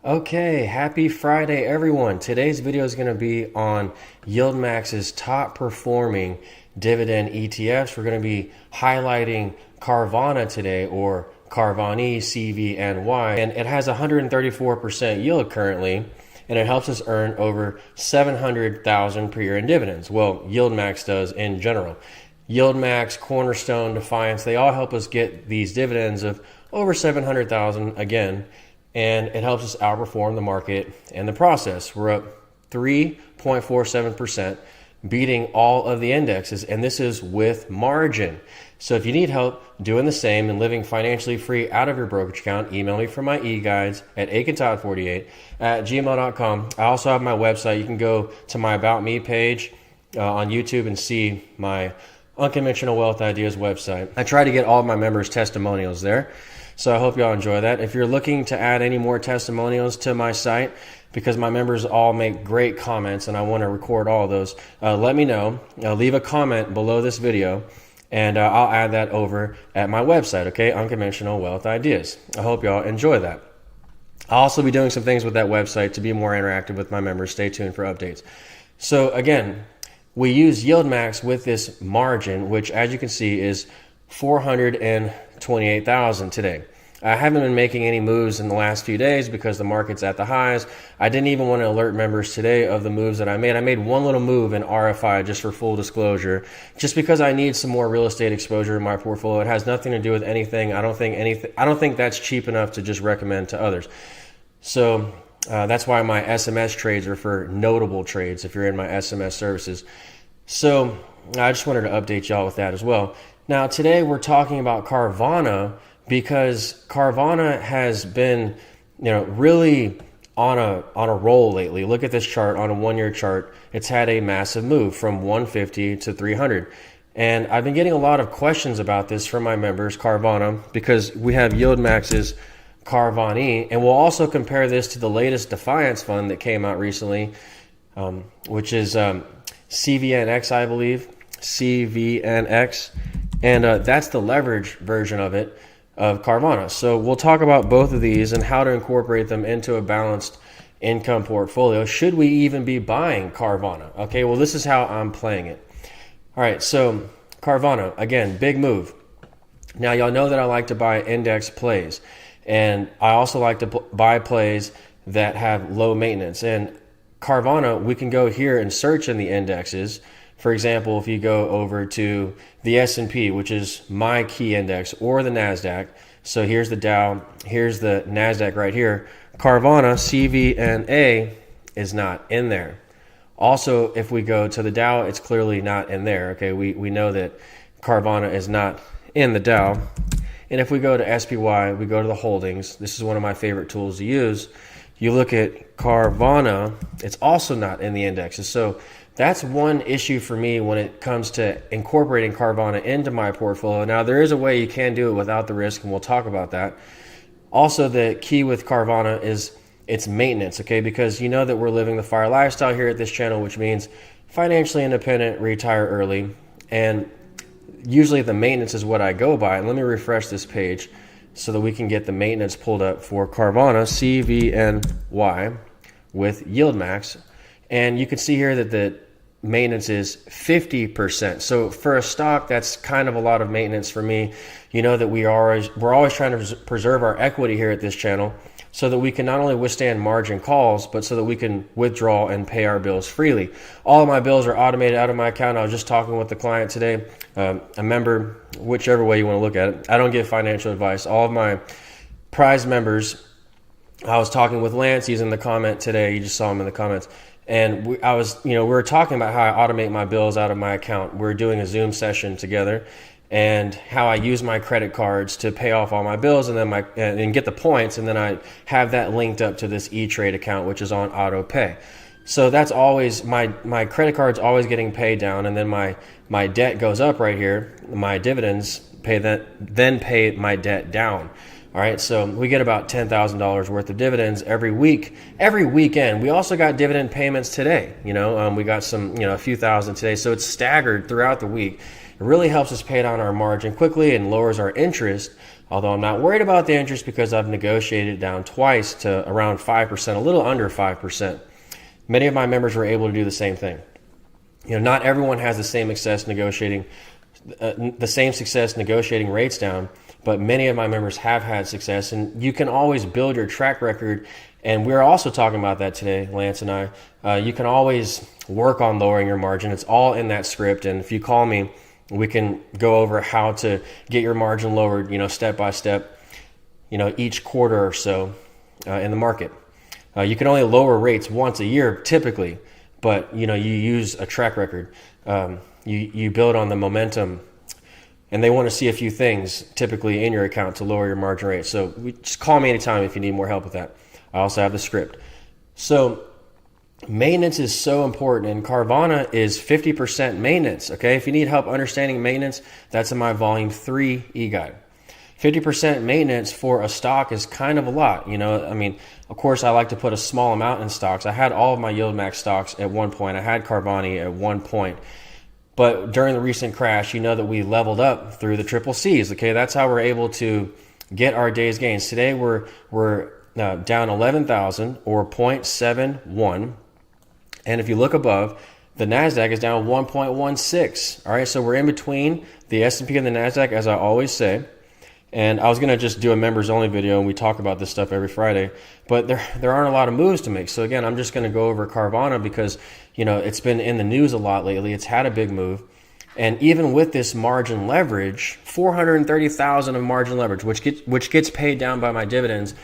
Okay, happy Friday everyone. Today's video is going to be on Yieldmax's top performing dividend ETFs. We're going to be highlighting Carvana today, or Carvana, CVNY, and it has 134% yield currently, and it helps us earn over $700,000 per year in dividends. Well, Yieldmax does in general. Yieldmax, Cornerstone, Defiance, they all help us get these dividends of over $700,000 again. And it helps us outperform the market in the process. We're up 3.47%, beating all of the indexes, and this is with margin. So if you need help doing the same and living financially free out of your brokerage account, email me for my e-guides at akintodd48@gmail.com. I also have my website. You can go to my About Me page on YouTube and see my Unconventional Wealth Ideas website. I try to get all of my members' testimonials there. So I hope y'all enjoy that. If you're looking to add any more testimonials to my site, because my members all make great comments and I want to record all of those, let me know. Leave a comment below this video and I'll add that over at my website, okay? Unconventional Wealth Ideas. I hope y'all enjoy that. I'll also be doing some things with that website to be more interactive with my members. Stay tuned for updates. So again, we use Yieldmax with this margin, which as you can see is 428,000 today. I haven't been making any moves in the last few days because the market's at the highs. I didn't even want to alert members today of the moves that I made. I made one little move in RFI, just for full disclosure, just because I need some more real estate exposure in my portfolio. It has nothing to do with anything. I don't think that's cheap enough to just recommend to others. So that's why my SMS trades are for notable trades if you're in my SMS services. So I just wanted to update y'all with that as well. Now today we're talking about Carvana, because Carvana has been, really on a roll lately. Look at this chart on a 1-year chart. It's had a massive move from 150 to 300. And I've been getting a lot of questions about this from my members, Carvana, because we have Yieldmax's Carvana, and we'll also compare this to the latest Defiance fund that came out recently, which is CVNX, I believe, CVNX. And that's the leverage version of it, of Carvana. So we'll talk about both of these and how to incorporate them into a balanced income portfolio. Should we even be buying Carvana? Okay, well, this is how I'm playing it. All right, so Carvana, again, big move. Now, y'all know that I like to buy index plays, and I also like to buy plays that have low maintenance. And Carvana, we can go here and search in the indexes. For example, if you go over to the S&P, which is my key index, or the NASDAQ. So here's the Dow, here's the NASDAQ right here. Carvana, CVNA, is not in there. Also, if we go to the Dow, it's clearly not in there. Okay, we know that Carvana is not in the Dow. And if we go to SPY, we go to the holdings. This is one of my favorite tools to use. You look at Carvana, it's also not in the indexes. So that's one issue for me when it comes to incorporating Carvana into my portfolio. Now, there is a way you can do it without the risk, and we'll talk about that. Also, the key with Carvana is its maintenance, okay? Because you know that we're living the FIRE lifestyle here at this channel, which means financially independent, retire early. And usually the maintenance is what I go by. And let me refresh this page so that we can get the maintenance pulled up for Carvana, CVNY, with Yieldmax. And you can see here that the maintenance is 50%. So for a stock, that's kind of a lot of maintenance for me. You know that we're always trying to preserve our equity here at this channel so that we can not only withstand margin calls, but so that we can withdraw and pay our bills freely. All of my bills are automated out of my account. I was just talking with the client today, a member, whichever way you want to look at it. I don't give financial advice. All of my prized members, I was talking with Lance. He's in the comment today. You just saw him in the comments. And we were talking about how I automate my bills out of my account. We're doing a Zoom session together, and how I use my credit cards to pay off all my bills, and then and get the points, and then I have that linked up to this E-Trade account, which is on auto pay. So that's always my credit card's always getting paid down, and then my debt goes up right here. My dividends then pay my debt down. All right, so we get about $10,000 worth of dividends every week, every weekend. We also got dividend payments today. We got some, a few thousand today. So it's staggered throughout the week. It really helps us pay down our margin quickly and lowers our interest Although I'm not worried about the interest because I've negotiated it down twice to around 5%, a little under 5%. Many of my members were able to do the same thing. Not everyone has the same success negotiating rates down, but many of my members have had success, and you can always build your track record. And we're also talking about that today, Lance and I. You can always work on lowering your margin. It's all in that script. And if you call me, we can go over how to get your margin lowered, step by step, each quarter or so in the market. You can only lower rates once a year typically, but you use a track record. You build on the momentum, and they want to see a few things typically in your account to lower your margin rate. So just call me anytime if you need more help with that. I also have the script. So maintenance is so important, and Carvana is 50% maintenance. Okay, if you need help understanding maintenance, that's in my volume 3 e-guide. 50% maintenance for a stock is kind of a lot. Of course, I like to put a small amount in stocks. I had all of my Yieldmax stocks at one point. I had Carvana at one point. But during the recent crash, that we leveled up through the triple C's. Okay, that's how we're able to get our day's gains. Today, we're down 11,000 or 0.71. And if you look above, the NASDAQ is down 1.16. All right, so we're in between the S&P and the NASDAQ, as I always say. And I was going to just do a members only video, and we talk about this stuff every Friday, but there aren't a lot of moves to make. So again, I'm just going to go over Carvana because, it's been in the news a lot lately. It's had a big move. And even with this margin leverage, 430,000 of margin leverage, which gets paid down by my dividends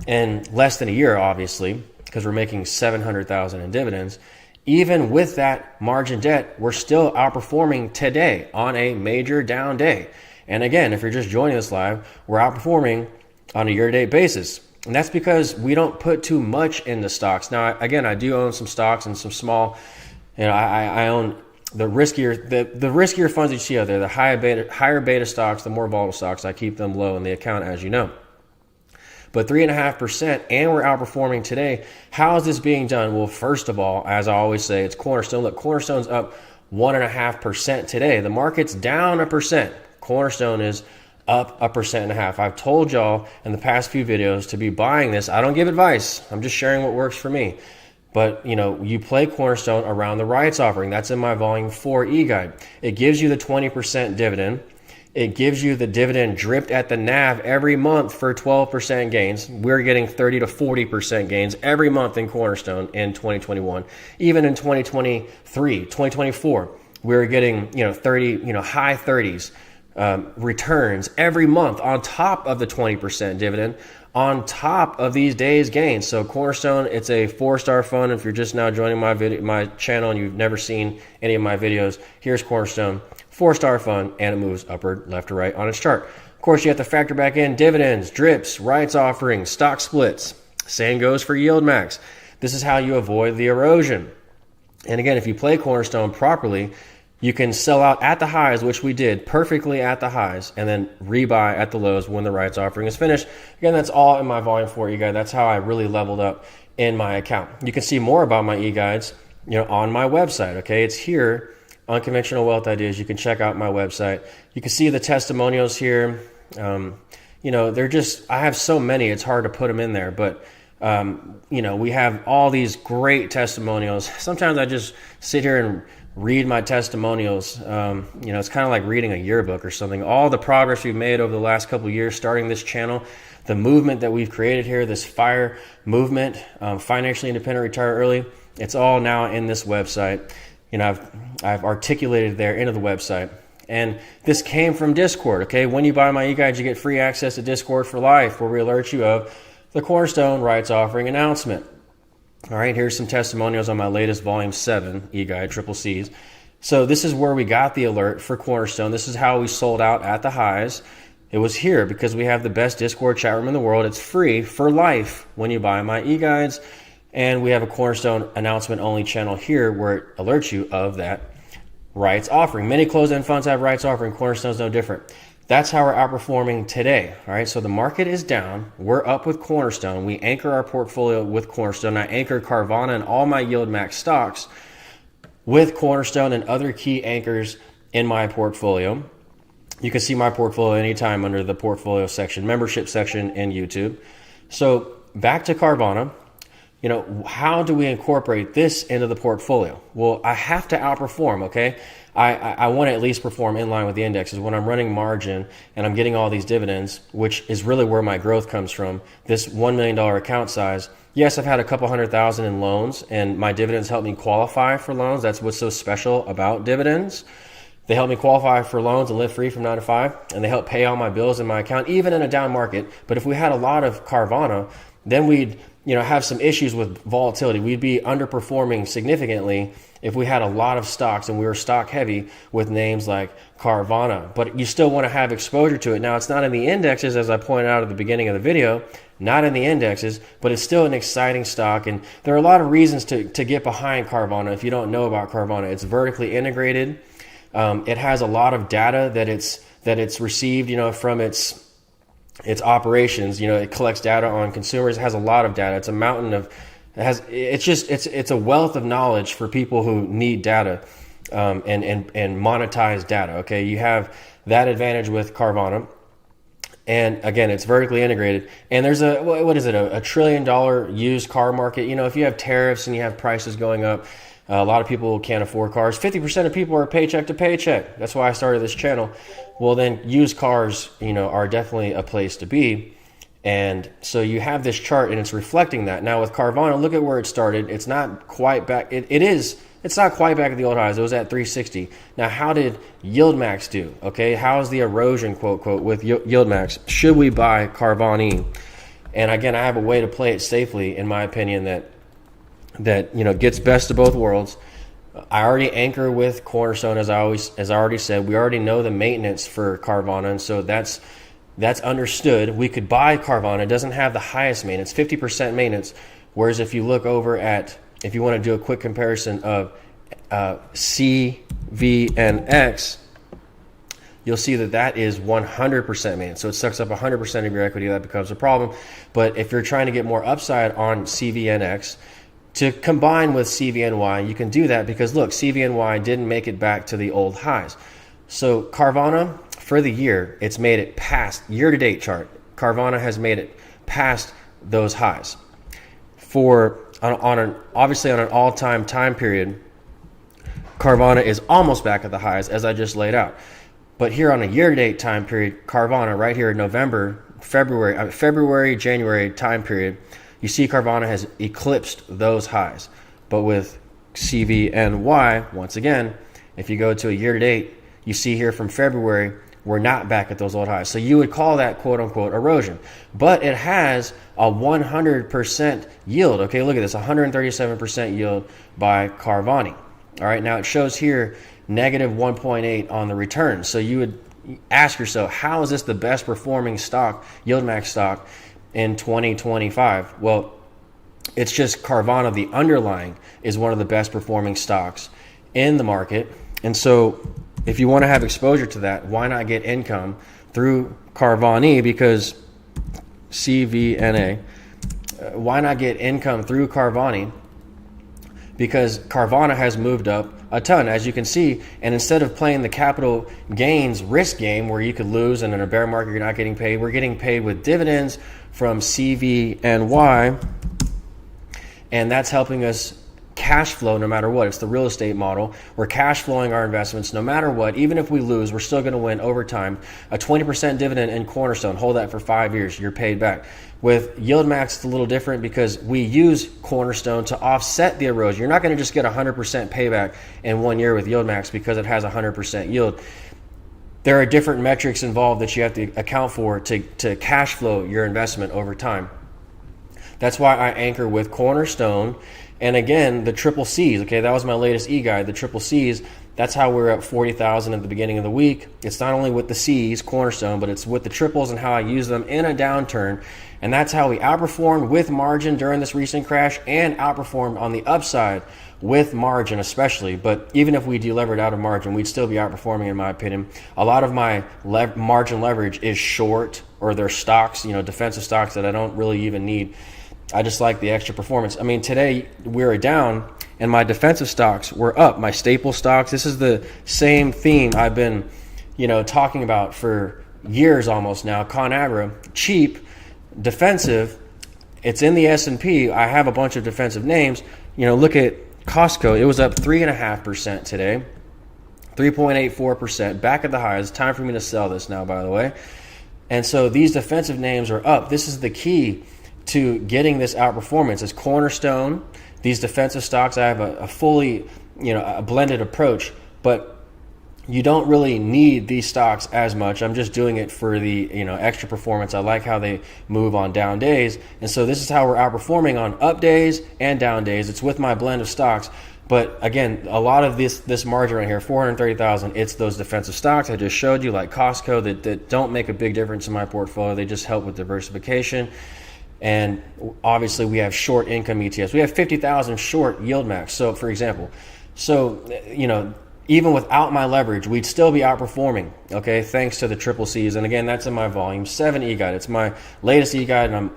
in less than a year, obviously, because we're making 700,000 in dividends. Even with that margin debt, we're still outperforming today on a major down day. And again, if you're just joining us live, we're outperforming on a year-to-date basis. And that's because we don't put too much into stocks. Now, again, I do own some stocks and some small, I own the riskier funds you see out there, the higher beta stocks, the more volatile stocks. I keep them low in the account, as you know. But 3.5%, and we're outperforming today. How is this being done? Well, first of all, as I always say, it's Cornerstone. Look, Cornerstone's up 1.5% today. The market's down 1%. Cornerstone is up 1.5%. I've told y'all in the past few videos to be buying this. I don't give advice. I'm just sharing what works for me. But, you play Cornerstone around the rights offering. That's in my volume 4 e-guide. It gives you the 20% dividend. It gives you the dividend dripped at the NAV every month for 12% gains. We're getting 30 to 40% gains every month in Cornerstone in 2021. Even in 2023, 2024, we're getting, 30, high 30s returns every month on top of the 20% dividend, on top of these days gains. So Cornerstone, it's a 4-star fund. If you're just now joining my channel and you've never seen any of my videos, here's Cornerstone, 4-star fund, and it moves upward, left, or right on its chart. Of course, you have to factor back in dividends, drips, rights offerings, stock splits. Same goes for Yieldmax. This is how you avoid the erosion. And again, if you play Cornerstone properly, you can sell out at the highs, which we did perfectly at the highs, and then rebuy at the lows when the rights offering is finished. Again, that's all in my volume 4 e-guide. That's how I really leveled up in my account. You can see more about my e-guides, on my website. Okay, it's here, Unconventional Wealth Ideas. You can check out my website. You can see the testimonials here. They're just, I have so many, it's hard to put them in there, but we have all these great testimonials. Sometimes I just sit here and read my testimonials. It's kind of like reading a yearbook or something. All the progress we've made over the last couple of years starting this channel, the movement that we've created here, this FIRE movement, financially independent, retire early, it's all now in this website. I've articulated there into the website. And this came from Discord, okay? When you buy my e-guide, you get free access to Discord for life, where we alert you of the Cornerstone rights offering announcement. All right, here's some testimonials on my latest volume 7 e-guide, triple C's. So this is where we got the alert for Cornerstone. This is how we sold out at the highs. It was here because we have the best Discord chat room in the world. It's free for life when you buy my e-guides. And we have a Cornerstone announcement only channel here where it alerts you of that rights offering. Many closed-end funds have rights offering. Cornerstone's no different. That's how we're outperforming today. All right, so the market is down. We're up with Cornerstone. We anchor our portfolio with Cornerstone. I anchor Carvana and all my Yieldmax stocks with Cornerstone and other key anchors in my portfolio. You can see my portfolio anytime under the portfolio section, membership section in YouTube. So back to Carvana. You know, how do we incorporate this into the portfolio? Well, I have to outperform, okay? I want to at least perform in line with the indexes. When I'm running margin and I'm getting all these dividends, which is really where my growth comes from, this $1 million account size, yes, I've had a couple $100,000 in loans, and my dividends help me qualify for loans. That's what's so special about dividends. They help me qualify for loans and live free from 9 to 5, and they help pay all my bills in my account, even in a down market. But if we had a lot of Carvana, then we'd have some issues with volatility. We'd be underperforming significantly if we had a lot of stocks and we were stock heavy with names like Carvana. But you still want to have exposure to it. Now, it's not in the indexes, as I pointed out at the beginning of the video, not in the indexes, but it's still an exciting stock. And there are a lot of reasons to get behind Carvana if you don't know about Carvana. It's vertically integrated. It has a lot of data that it's received, from its operations. It collects data on consumers. It has a lot of data. It's a mountain of, it's a wealth of knowledge for people who need data, and monetize data. Okay. You have that advantage with Carvana. And again, it's vertically integrated. And there's a $1 trillion used car market. If you have tariffs and you have prices going up, a lot of people can't afford cars. 50% of people are paycheck to paycheck. That's why I started this channel. Well, then used cars, are definitely a place to be. And so you have this chart and it's reflecting that. Now with Carvana, look at where it started. It's not quite back. It's not quite back at the old highs. It was at 360. Now, how did Yieldmax do? Okay. How's the erosion, quote, with Yieldmax? Should we buy Carvana? And again, I have a way to play it safely, in my opinion, that gets best of both worlds. I already anchor with Cornerstone, as I already said. We already know the maintenance for Carvana, and so that's understood. We could buy Carvana. It doesn't have the highest maintenance, 50% maintenance. Whereas if you look over at, if you want to do a quick comparison of CVNX, you'll see that is 100% maintenance. So it sucks up 100% of your equity. That becomes a problem. But if you're trying to get more upside on CVNX, to combine with CVNY, you can do that because look, CVNY didn't make it back to the old highs. So Carvana, for the year, it's made it past year-to-date chart. Carvana has made it past those highs. Obviously on an all-time time period, Carvana is almost back at the highs, as I just laid out. But here on a year-to-date time period, Carvana right here, February, January time period, you see Carvana has eclipsed those highs. But with CVNY, once again, if you go to a year-to-date, you see here from February, we're not back at those old highs. So you would call that quote-unquote erosion. But it has a 100% yield. Okay, look at this, 137% yield by Carvana. All right, now it shows here negative 1.8 on the return. So you would ask yourself, how is this the best performing stock, Yieldmax stock, in 2025? Well, it's just Carvana, the underlying, is one of the best performing stocks in the market. And so if you want to have exposure to that, why not get income through Carvana? Because CVNA, why not get income through Carvana? Because Carvana has moved up a ton, as you can see. And instead of playing the capital gains risk game where you could lose and in a bear market you're not getting paid, we're getting paid with dividends from CVNY, and that's helping us cash flow no matter what. It's the real estate model. We're cash flowing our investments no matter what. Even if we lose, we're still going to win over time. A 20% dividend in Cornerstone, hold that for 5 years, you're paid back. With Yieldmax, it's a little different because we use Cornerstone to offset the erosion. You're not going to just get 100% payback in 1 year with Yieldmax because it has 100% yield. There are different metrics involved that you have to account for to cash flow your investment over time. That's why I anchor with Cornerstone. And again, the triple C's, okay, that was my latest e-guide, the triple C's. That's how we're at 40,000 at the beginning of the week. It's not only with the C's, Cornerstone, but it's with the triples and how I use them in a downturn. And that's how we outperformed with margin during this recent crash and outperformed on the upside with margin especially. But even if we delevered out of margin, we'd still be outperforming in my opinion. A lot of my margin leverage is short, or they're stocks, defensive stocks that I don't really even need. I just like the extra performance. I mean, today we were down and my defensive stocks were up. My staple stocks, this is the same theme I've been talking about for years almost now. ConAgra, cheap, defensive. It's in the S&P. I have a bunch of defensive names. Look at Costco. It was up 3.5% today, 3.84%, back at the highs. It's time for me to sell this now, by the way. And so these defensive names are up. This is the key to getting this outperformance. It's Cornerstone. These defensive stocks, I have a fully, a blended approach, but you don't really need these stocks as much. I'm just doing it for the, extra performance. I like how they move on down days. And so this is how we're outperforming on up days and down days. It's with my blend of stocks. But again, a lot of this margin right here, 430,000, it's those defensive stocks I just showed you, like Costco, that don't make a big difference in my portfolio. They just help with diversification. And obviously we have short income ETFs. We have 50,000 short Yieldmax. So for example, even without my leverage, we'd still be outperforming, okay, thanks to the triple C's. And again, that's in my volume 7 e-guide. It's my latest e-guide, and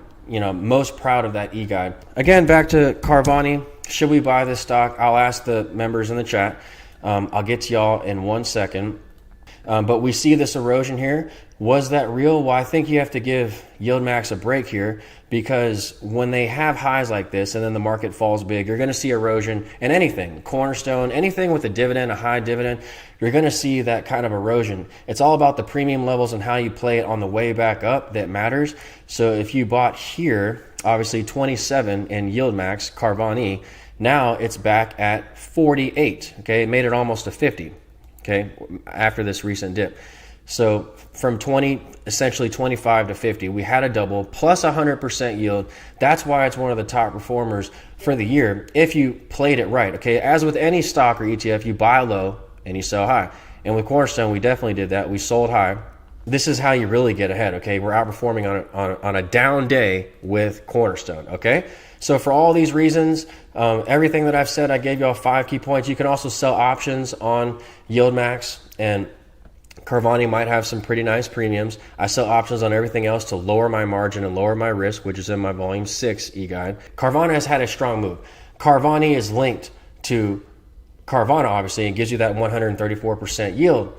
I'm most proud of that e-guide. Again, back to Carvana. Should we buy this stock? I'll ask the members in the chat. I'll get to y'all in 1 second. But we see this erosion here. Was that real? Well, I think you have to give Yieldmax a break here, because when they have highs like this and then the market falls big, you're going to see erosion in anything. Cornerstone, anything with a dividend, a high dividend, you're going to see that kind of erosion. It's all about the premium levels and how you play it on the way back up that matters. So if you bought here, obviously 27 in Yieldmax, Carvana, now it's back at 48. Okay, it made it almost to 50. Okay, after this recent dip. So from 20, essentially 25 to 50, we had a double plus 100% yield. That's why it's one of the top performers for the year if you played it right. Okay, as with any stock or ETF, you buy low and you sell high. And with Cornerstone, we definitely did that. We sold high. This is how you really get ahead. Okay, we're outperforming on a down day with Cornerstone. Okay, so for all these reasons, everything that I've said, I gave you all 5 key points. You can also sell options on Yieldmax, and Carvana might have some pretty nice premiums. I sell options on everything else to lower my margin and lower my risk, which is in my volume 6 e-guide. Carvana has had a strong move. Carvana is linked to Carvana, obviously, and gives you that 134% yield.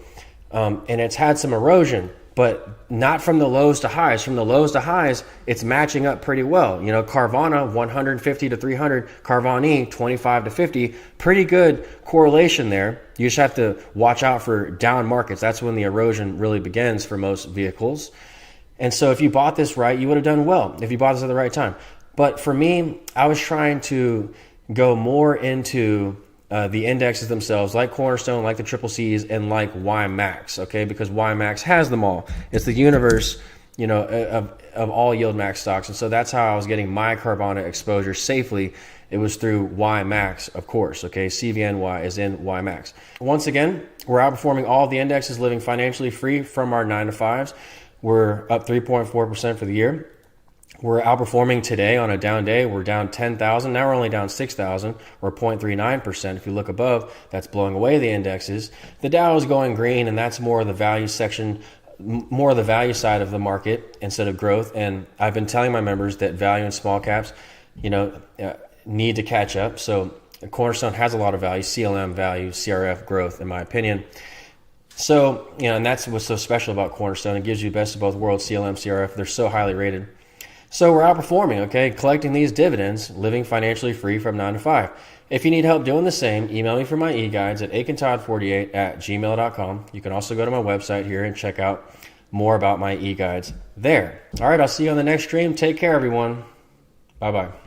And it's had some erosion, but not from the lows to highs. From the lows to highs, it's matching up pretty well. Carvana 150 to 300, Carvana 25 to 50, pretty good correlation there. You just have to watch out for down markets. That's when the erosion really begins for most vehicles. And so if you bought this right, you would have done well if you bought this at the right time. But for me, I was trying to go more into the indexes themselves, like Cornerstone, like the triple C's, and like YMAX, okay? Because YMAX has them all. It's the universe, of all Yieldmax stocks. And so that's how I was getting my Carvana exposure safely. It was through YMAX, of course, okay? CVNY is in YMAX. Once again, we're outperforming all the indexes, living financially free from our 9-to-5s. We're up 3.4% for the year. We're outperforming today on a down day. We're down 10,000. Now we're only down 6,000, or 0.39%. If you look above, that's blowing away the indexes. The Dow is going green, and that's more of the value section, more of the value side of the market instead of growth. And I've been telling my members that value and small caps, need to catch up. So Cornerstone has a lot of value, CLM value, CRF growth, in my opinion. So, and that's what's so special about Cornerstone. It gives you best of both worlds, CLM, CRF. They're so highly rated. So we're outperforming, okay, collecting these dividends, living financially free from 9 to 5. If you need help doing the same, email me for my e-guides at akintodd48@gmail.com. You can also go to my website here and check out more about my e-guides there. All right, I'll see you on the next stream. Take care, everyone. Bye-bye.